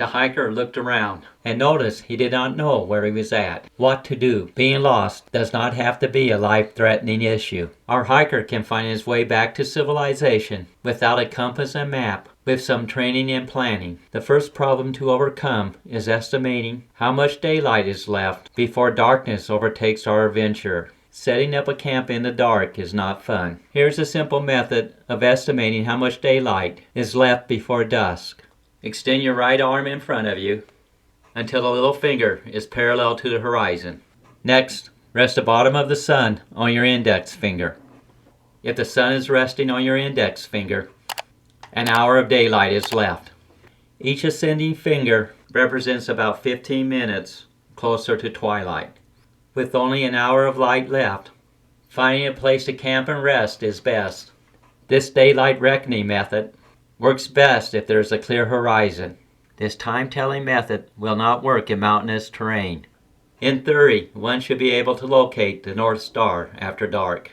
The hiker looked around and noticed he did not know where he was at, what to do. Being lost does not have to be a life-threatening issue. Our hiker can find his way back to civilization without a compass and map, with some training and planning. The first problem to overcome is estimating how much daylight is left before darkness overtakes our adventurer. Setting up a camp in the dark is not fun. Here's a simple method of estimating how much daylight is left before dusk. Extend your right arm in front of you until the little finger is parallel to the horizon. Next, rest the bottom of the sun on your index finger. If the sun is resting on your index finger, an hour of daylight is left. Each ascending finger represents about 15 minutes closer to twilight. With only an hour of light left, finding a place to camp and rest is best. This daylight reckoning method works best if there is a clear horizon. This time-telling method will not work in mountainous terrain. In theory, one should be able to locate the North Star after dark.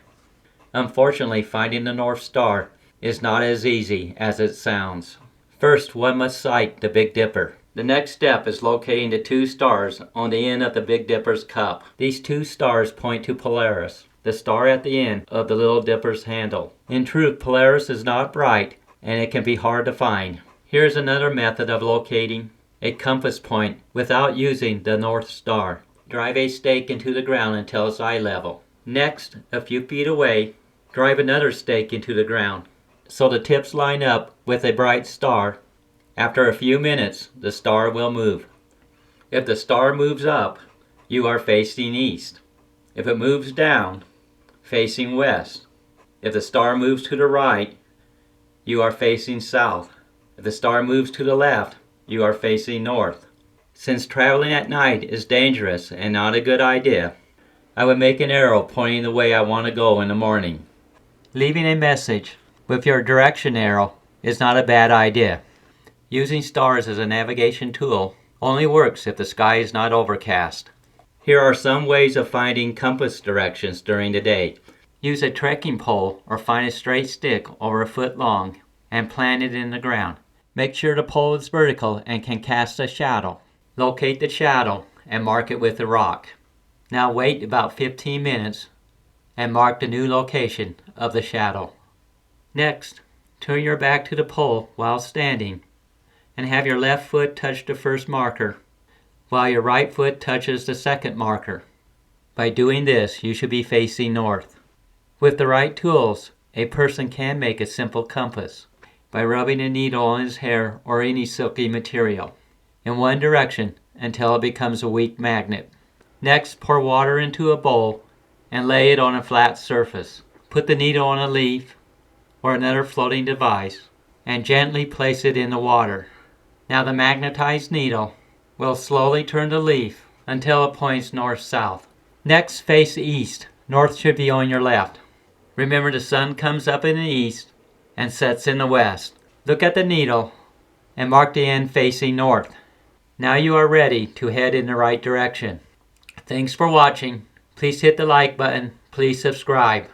Unfortunately, finding the North Star is not as easy as it sounds. First, one must sight the Big Dipper. The next step is locating the two stars on the end of the Big Dipper's cup. These two stars point to Polaris, the star at the end of the Little Dipper's handle. In truth, Polaris is not bright, and it can be hard to find. Here's another method of locating a compass point without using the North Star. Drive a stake into the ground until it's eye level. Next, a few feet away, drive another stake into the ground so the tips line up with a bright star. After a few minutes, the star will move. If the star moves up, you are facing east. If it moves down, facing west. If the star moves to the right, you are facing south. If the star moves to the left, you are facing north. Since traveling at night is dangerous and not a good idea, I would make an arrow pointing the way I want to go in the morning. Leaving a message with your direction arrow is not a bad idea. Using stars as a navigation tool only works if the sky is not overcast. Here are some ways of finding compass directions during the day. Use a trekking pole or find a straight stick over a foot long and plant it in the ground. Make sure the pole is vertical and can cast a shadow. Locate the shadow and mark it with a rock. Now wait about 15 minutes and mark the new location of the shadow. Next, turn your back to the pole while standing and have your left foot touch the first marker while your right foot touches the second marker. By doing this, you should be facing north. With the right tools, a person can make a simple compass by rubbing a needle on his hair or any silky material in one direction until it becomes a weak magnet. Next, pour water into a bowl and lay it on a flat surface. Put the needle on a leaf or another floating device and gently place it in the water. Now the magnetized needle will slowly turn the leaf until it points north-south. Next, face east. North should be on your left. Remember, the sun comes up in the east and sets in the west. Look at the needle and mark the end facing north. Now you are ready to head in the right direction. Thanks for watching. Please hit the like button. Please subscribe.